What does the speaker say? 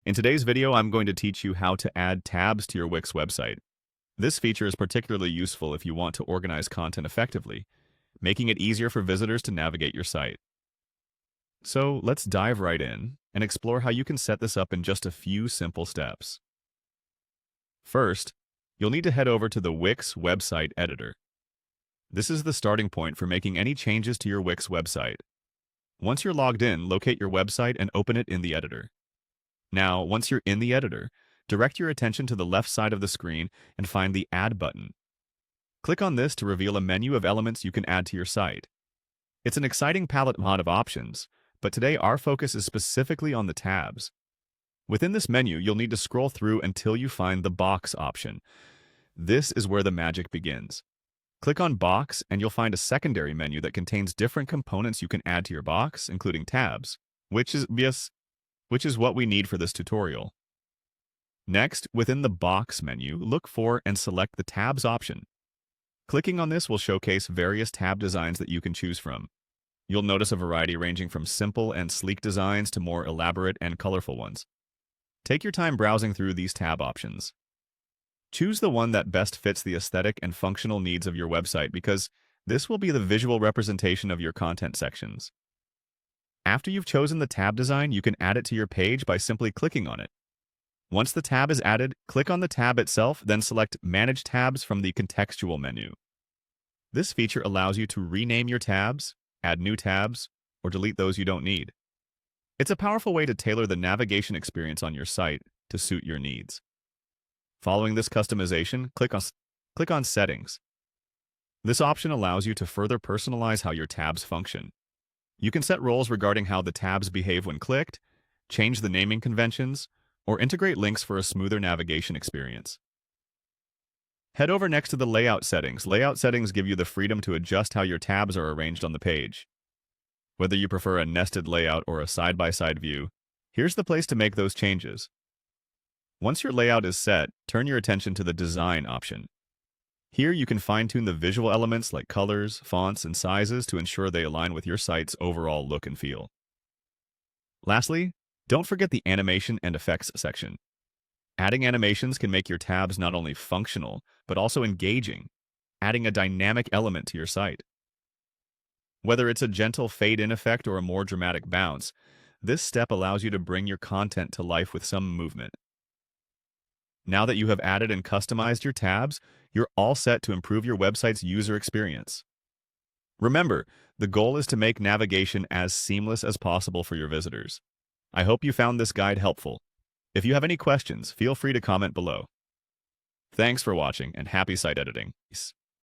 In today's video, I'm going to teach you how to add tabs to your Wix website. This feature is particularly useful if you want to organize content effectively, making it easier for visitors to navigate your site. So let's dive right in and explore how you can set this up in just a few simple steps. First, you'll need to head over to the Wix website editor. This is the starting point for making any changes to your Wix website. Once you're logged in, locate your website and open it in the editor. Now, once you're in the editor, direct your attention to the left side of the screen and find the Add button. Click on this to reveal a menu of elements you can add to your site. It's an exciting palette of options, but today our focus is specifically on the tabs. Within this menu, you'll need to scroll through until you find the Box option. This is where the magic begins. Click on Box and you'll find a secondary menu that contains different components you can add to your box, including tabs, which is what we need for this tutorial. Next, within the Box menu, look for and select the Tabs option. Clicking on this will showcase various tab designs that you can choose from. You'll notice a variety ranging from simple and sleek designs to more elaborate and colorful ones. Take your time browsing through these tab options. Choose the one that best fits the aesthetic and functional needs of your website because this will be the visual representation of your content sections. After you've chosen the tab design, you can add it to your page by simply clicking on it. Once the tab is added, click on the tab itself, then select Manage Tabs from the Contextual menu. This feature allows you to rename your tabs, add new tabs, or delete those you don't need. It's a powerful way to tailor the navigation experience on your site to suit your needs. Following this customization, click on Settings. This option allows you to further personalize how your tabs function. You can set roles regarding how the tabs behave when clicked, change the naming conventions, or integrate links for a smoother navigation experience. Head over next to the Layout settings. Layout settings give you the freedom to adjust how your tabs are arranged on the page. Whether you prefer a nested layout or a side-by-side view, here's the place to make those changes. Once your layout is set, turn your attention to the Design option. Here you can fine-tune the visual elements like colors, fonts, and sizes to ensure they align with your site's overall look and feel. Lastly, don't forget the Animation and Effects section. Adding animations can make your tabs not only functional, but also engaging, adding a dynamic element to your site. Whether it's a gentle fade-in effect or a more dramatic bounce, this step allows you to bring your content to life with some movement. Now that you have added and customized your tabs, you're all set to improve your website's user experience. Remember, the goal is to make navigation as seamless as possible for your visitors. I hope you found this guide helpful. If you have any questions, feel free to comment below. Thanks for watching and happy site editing. Peace.